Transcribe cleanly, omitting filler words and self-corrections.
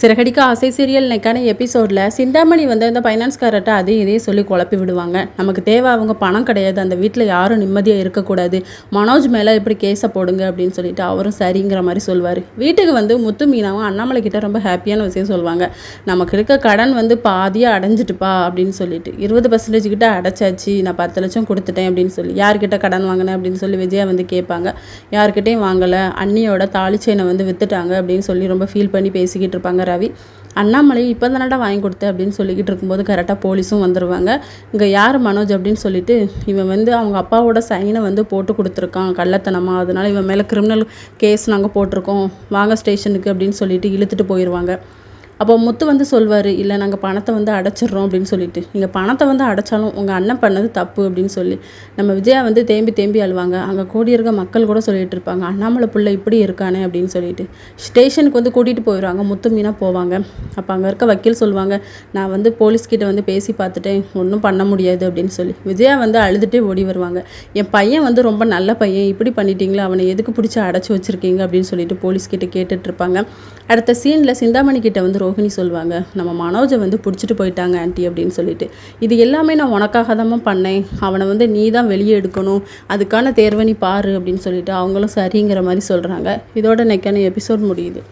சிறகடிக்க ஆசை சீரியல் இன்னைக்கான எபிசோடில் சிந்தாமணி வந்து அந்த ஃபைனான்ஸ்காரர்கிட்ட அதையும் இதையும் சொல்லி குழப்பி விடுவாங்க. நமக்கு தேவை அவங்க பணம் கிடையாது, அந்த வீட்டில் யாரும் நிம்மதியாக இருக்கக்கூடாது, மனோஜ் மேலே இப்படி கேஸை போடுங்க அப்படின்னு சொல்லிட்டு அவரும் சரிங்கிற மாதிரி சொல்வார். வீட்டுக்கு வந்து முத்து மீனாவும் அண்ணாமலை கிட்ட ரொம்ப ஹாப்பியான விஷயம் சொல்லுவாங்க. நமக்கு இருக்க கடன் வந்து பாதியாக அடைஞ்சிட்டுப்பா அப்படின்னு சொல்லிட்டு 20% கிட்ட அடைச்சாச்சு, நான் 10 லட்சம் கொடுத்துட்டேன் அப்படின்னு சொல்லி. யார்கிட்ட கடன் வாங்கினேன் அப்படின்னு சொல்லி விஜயா வந்து கேட்பாங்க. யார்கிட்டையும் வாங்கலை, அண்ணியோட தாலிச்சைனை வந்து வித்துட்டாங்க அப்படின்னு சொல்லி ரொம்ப ஃபீல் பண்ணி பேசிக்கிட்டு இருப்பாங்க ரவி. அண்ணாமலை இப்போ தானடா வாங்கி கொடுத்தேன் அப்படின்னு சொல்லிக்கிட்டு இருக்கும்போது கரெக்டாக போலீஸும் வந்துடுவாங்க. இங்கே யார் மனோஜ் அப்படின்னு சொல்லிட்டு, இவன் வந்து அவங்க அப்பாவோட சைனை வந்து போட்டு கொடுத்துருக்கான் கள்ளத்தனமாக, அதனால் இவன் மேலே கிரிமினல் கேஸ் நாங்கள் போட்டிருக்கோம், வாங்க ஸ்டேஷனுக்கு அப்படின்னு சொல்லிட்டு இழுத்துட்டு போயிடுவாங்க. அப்போ முத்து வந்து சொல்வார், இல்லை நாங்கள் பணத்தை வந்து அடைச்சிட்றோம் அப்படின்னு சொல்லிட்டு. நீங்கள் பணத்தை வந்து அடைச்சாலும் உங்கள் அண்ணன் பண்ணது தப்பு அப்படின்னு சொல்லி நம்ம விஜயா வந்து தேம்பி அழுவாங்க. அங்கே கூடியிருக்க மக்கள் கூட சொல்லிகிட்டு இருப்பாங்க, அண்ணாமலை பிள்ளை இப்படி இருக்கானே அப்படின்னு சொல்லிட்டு. ஸ்டேஷனுக்கு வந்து கூட்டிகிட்டு போயிடுவாங்க. முத்து மீனாக போவாங்க. அப்போ அங்கே இருக்க வக்கீல் சொல்லுவாங்க, நான் வந்து போலீஸ்கிட்ட வந்து பேசி பார்த்துட்டேன், ஒன்றும் பண்ண முடியாது அப்படின்னு சொல்லி. விஜயா வந்து அழுதுகிட்டே ஓடி வருவாங்க. என் பையன் வந்து ரொம்ப நல்ல பையன், இப்படி பண்ணிட்டீங்களா, அவனை எதுக்கு பிடிச்சி அடைச்சி வச்சுருக்கீங்க அப்படின்னு சொல்லிட்டு போலீஸ்கிட்ட கேட்டுட்ருப்பாங்க. அடுத்த சீனில் சிந்தாமணி கிட்ட வந்து ரோஹிணி சொல்லுவாங்க, நம்ம மனோஜை வந்து பிடிச்சிட்டு போயிட்டாங்க ஆண்டி அப்படின்னு சொல்லிட்டு. இது எல்லாமே நான் உனக்காக தான் பண்ணேன், அவனை வந்து நீ தான் வெளியே எடுக்கணும், அதுக்கான தேர்வை நீ பாரு அப்படின்னு சொல்லிட்டு அவங்களும் சரிங்கிற மாதிரி சொல்கிறாங்க. இதோட இன்னைக்கான எபிசோட் முடியுது.